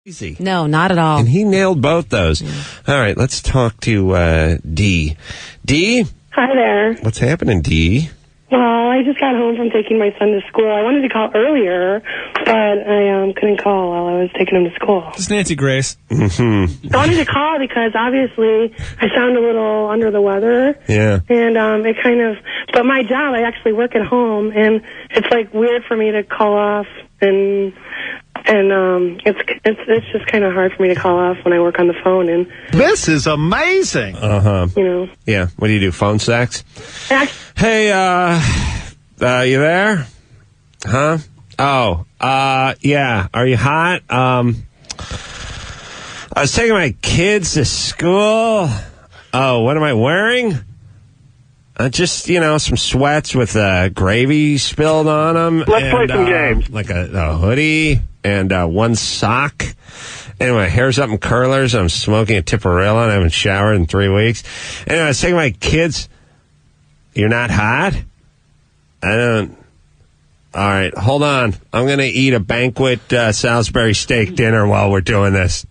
Easy. No, not at all. And he nailed both those. Yeah. All right, let's talk to Dee. Dee? Hi there. What's happening, Dee? Well, I just got home from taking my son to school. I wanted to call earlier, but I couldn't call while I was taking him to school. It's Nancy Grace. Mm-hmm. I wanted to call because obviously I sound a little under the weather. Yeah. And it kind of, but my job, I actually work at home, and it's like weird for me to call off, and it's just kind of hard for me to call off when I work on the phone. And this is amazing. You know. Yeah. What do you do? Phone sex? Hey, you there? Huh? Oh, yeah. Are you hot? I was taking my kids to school. Oh, what am I wearing? Just, some sweats with gravy spilled on them. Let's play some games. Like a hoodie and one sock. Anyway, my hair's up in curlers. I'm smoking a Tipperella and I haven't showered in 3 weeks. Anyway, I was taking my kids. You're not hot? I don't. All right, hold on. I'm going to eat a banquet Salisbury steak dinner while we're doing this.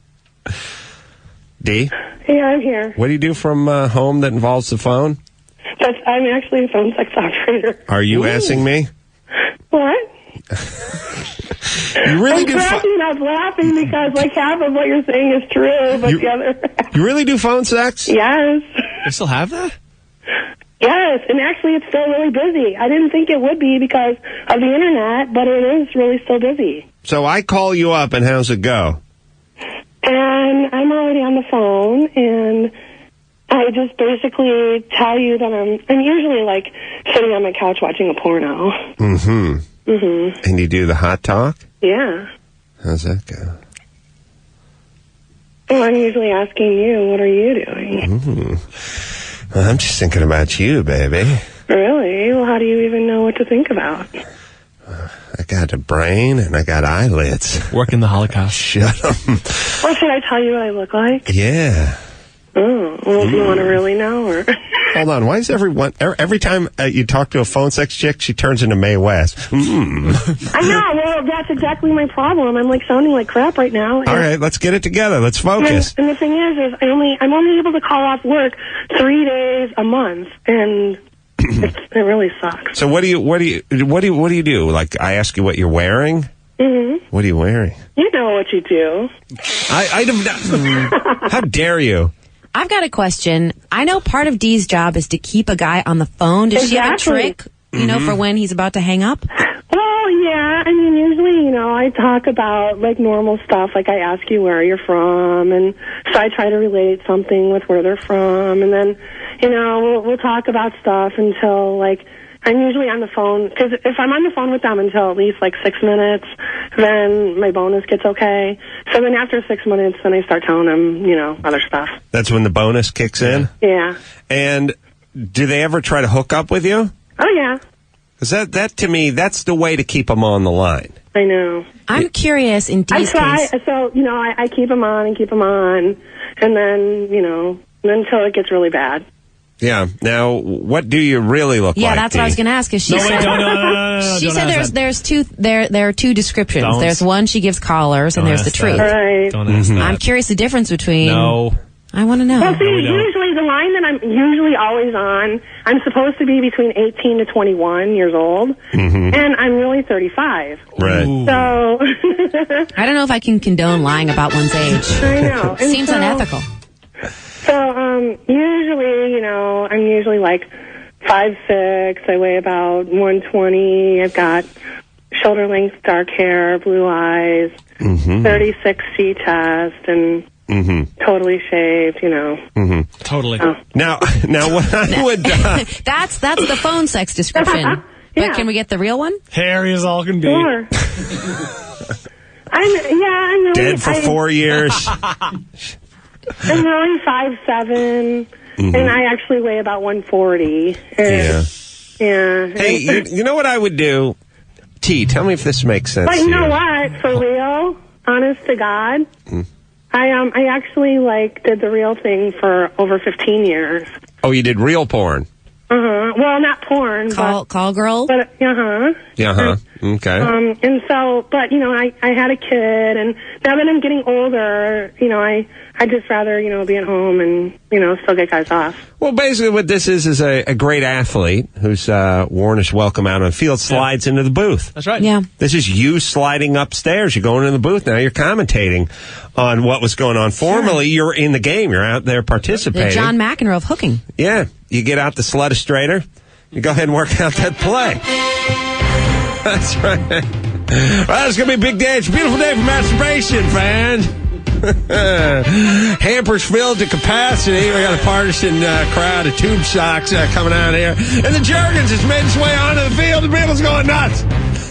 Dee? Yeah, I'm here. What do you do from home that involves the phone? I'm actually a phone sex operator. Are you asking me? What? You really I'm cracking up laughing because like half of what you're saying is true, but the other half. You really do phone sex? Yes. They still have that? Yes, and actually it's still really busy. I didn't think it would be because of the internet, but it is really still busy. So I call you up, and how's it go? And I'm already on the phone, and I just basically tell you that I'm usually like sitting on my couch watching a porno. Mm-hmm. Mm-hmm. And you do the hot talk? Yeah. How's that go? Well, I'm usually asking you, what are you doing? Mm-hmm. Well, I'm just thinking about you, baby. Really? Well, how do you even know what to think about? I got a brain and I got eyelids. Working the Holocaust. Shut up. Well, should I tell you what I look like? Yeah. Oh, well, do you want to really know? Or? Hold on. Why is every time you talk to a phone sex chick, she turns into Mae West? Mm. I know. Well, that's exactly my problem. I'm like sounding like crap right now. All right, let's get it together. Let's focus. And the thing is I'm only able to call off work 3 days a month, and it really sucks. So what do you do? Like, I ask you what you're wearing? Mm-hmm. What are you wearing? You know what you do. I don't. How dare you? I've got a question. I know part of Dee's job is to keep a guy on the phone. Does she have a trick, for when he's about to hang up? Well, yeah. I mean, usually, I talk about, like, normal stuff. Like, I ask you where you're from, and so I try to relate something with where they're from. And then, we'll talk about stuff until, like, I'm usually on the phone, because if I'm on the phone with them until at least, like, 6 minutes, then my bonus gets okay. So then after 6 minutes, then I start telling them, other stuff. That's when the bonus kicks in? Yeah. And do they ever try to hook up with you? Oh, yeah. Because that, to me, that's the way to keep them on the line. I know. I'm curious in Dee's case. So, I keep them on and keep them on, and then, until it gets really bad. Yeah. Now, what do you really look like? Yeah, that's what I was going to ask. She said there are two descriptions. There's one she gives callers, and there's the truth. Right. Don't ask that. I'm curious the difference between. No. I want to know. Well, see, usually the line that I'm usually always on, I'm supposed to be between 18 to 21 years old, and I'm really 35. Right. Ooh. So I don't know if I can condone lying about one's age. I know. Seems unethical. So, usually, I'm usually like 5'6". I weigh about 120. I've got shoulder-length dark hair, blue eyes, 36C chest, and totally shaved, Totally. Now, what I would... That's the phone sex description. Yeah. But can we get the real one? Hairy as all can be. Sure. I'm really... Dead for 4 years. I'm really 5'7", and I actually weigh about 140. Yeah. Yeah. Hey, you know what I would do? T, tell me if this makes sense. But you know what? For real, honest to God, I actually did the real thing for over 15 years. Oh, you did real porn? Well, not porn. Call girl? But Yeah, Okay. And so, but, I had a kid, and now that I'm getting older, I'd just rather, be at home and, still get guys off. Well, basically what this is a great athlete who's worn his welcome out on the field, slides into the booth. That's right. Yeah. This is you sliding upstairs. You're going in the booth now. You're commentating on what was going on. Formerly, you're in the game. You're out there participating. The John McEnroe of hooking. Yeah. You get out the sled-istrator. You go ahead and work out that play. That's right. Well, it's going to be a big day. It's a beautiful day for masturbation, fans. Hampers filled to capacity. We got a partisan crowd of tube socks coming out here. And the Jurgens has made its way onto the field. The people's going nuts.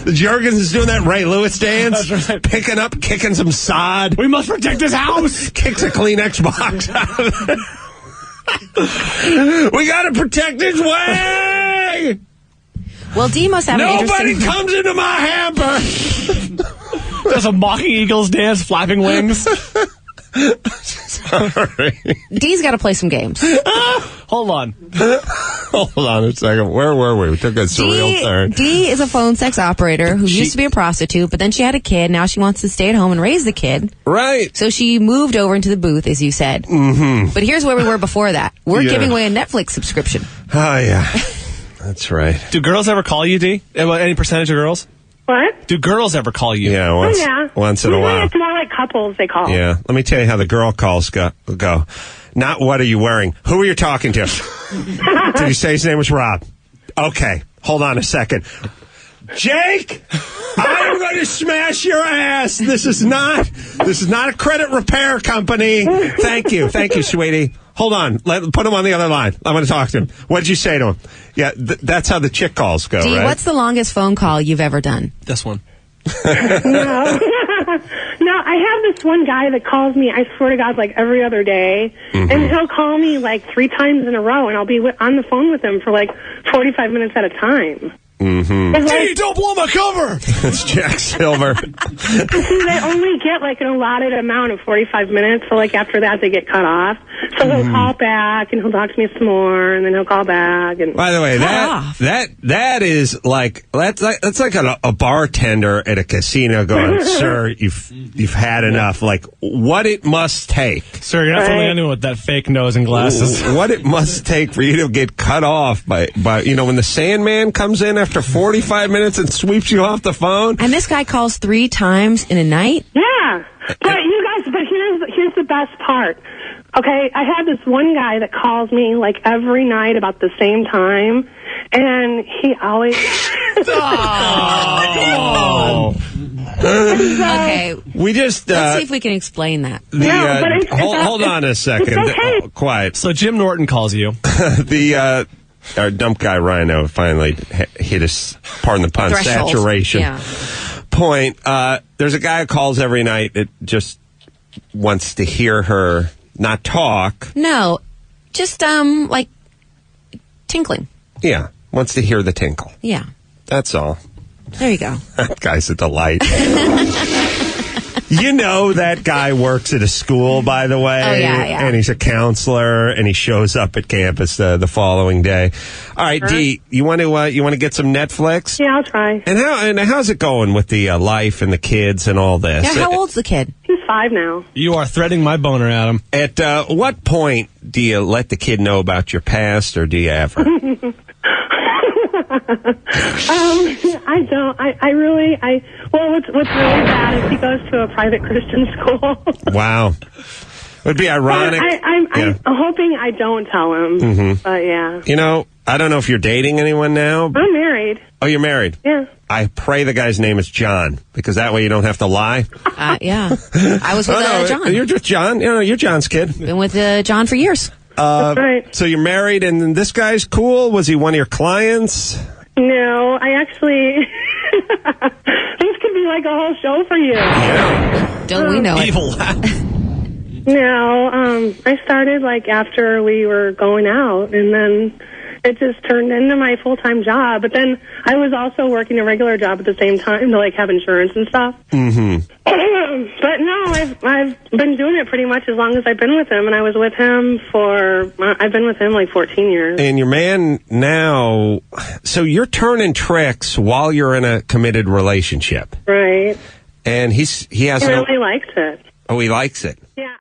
The Jurgens is doing that Ray Lewis dance. That's right. Picking up, kicking some sod. We must protect this house. Kicks a Kleenex box out of there. We got to protect his way. Well, Dee must have an Nobody interesting... comes into my hamper. Does a mocking eagle's dance, flapping wings. Sorry. Dee's got to play some games. Hold on. Hold on a second. Where were we? We took a surreal turn. Dee is a phone sex operator who used to be a prostitute, but then she had a kid. Now she wants to stay at home and raise the kid. Right. So she moved over into the booth, as you said. Mm-hmm. But here's where we were before that. We're giving away a Netflix subscription. Oh, yeah. That's right. Do girls ever call you, Dee? Any percentage of girls? What? Do girls ever call you? Yeah, once in a Usually while. it's more like couples they call. Yeah. Let me tell you how the girl calls go. Not what are you wearing? Who are you talking to? Did you say his name was Rob? Okay. Hold on a second. Jake, I am going to smash your ass. This is not a credit repair company. Thank you, sweetie. Hold on. Put him on the other line. I'm going to talk to him. What did you say to him? Yeah, that's how the chick calls go, Dee, right? what's the longest phone call you've ever done? This one. No. No, I have this one guy that calls me, I swear to God, like every other day. Mm-hmm. And he'll call me like 3 times in a row, and I'll be on the phone with him for like 45 minutes at a time. Mm-hmm. Hey, don't blow my cover! It's Jack Silver. See, they only get like an allotted amount of 45 minutes, so like after that they get cut off. So he'll call back and he'll talk to me some more, and then he'll call back. And by the way, that is like that's like a bartender at a casino going, "Sir, you've had enough." Like what it must take, Sir, you're not fooling anyone with that fake nose and glasses. What it must take for you to get cut off by when the Sandman comes in after 45 minutes and sweeps you off the phone. And this guy calls 3 times in a night? Yeah. But you guys, here's the best part. Okay, I had this one guy that calls me like every night about the same time, and he always... Oh. Okay. We just... Let's see if we can explain that. Hold on a second. Okay. Quiet. So Jim Norton calls you. Our dump guy Rhino finally hit his, pardon the pun, Threshold. saturation point. There's a guy who calls every night that just wants to hear her not talk. No, just like tinkling. Yeah, wants to hear the tinkle. Yeah. That's all. There you go. That guy's a delight. You know that guy works at a school, by the way. Oh, yeah. And he's a counselor, and he shows up at campus the following day. All right, Dee, you want to get some Netflix? Yeah, I'll try. And how's it going with the life and the kids and all this? Yeah, how old's the kid? He's 5 now. You are threading my boner, Adam. At what point do you let the kid know about your past, or do you ever? I don't. Well, what's really bad is he goes to a private Christian school. Wow. It would be ironic. I'm hoping I don't tell him. Mm-hmm. But yeah. I don't know if you're dating anyone now. I'm married. Oh, you're married? Yeah. I pray the guy's name is John, because that way you don't have to lie. Yeah. I was with John. You're with John. You're John's kid. Been with John for years. That's right. So you're married, and this guy's cool? Was he one of your clients? No, I actually... This could be like a whole show for you. Yeah. Don't we know it? Evil laugh. No, I started like after we were going out, and then it just turned into my full-time job. But then I was also working a regular job at the same time to, like, have insurance and stuff. Mm-hmm. But no, I've been doing it pretty much as long as I've been with him, and I was with him I've been with him like 14 years. And your man now, so you're turning tricks while you're in a committed relationship. Right. And he really likes it. Oh, he likes it.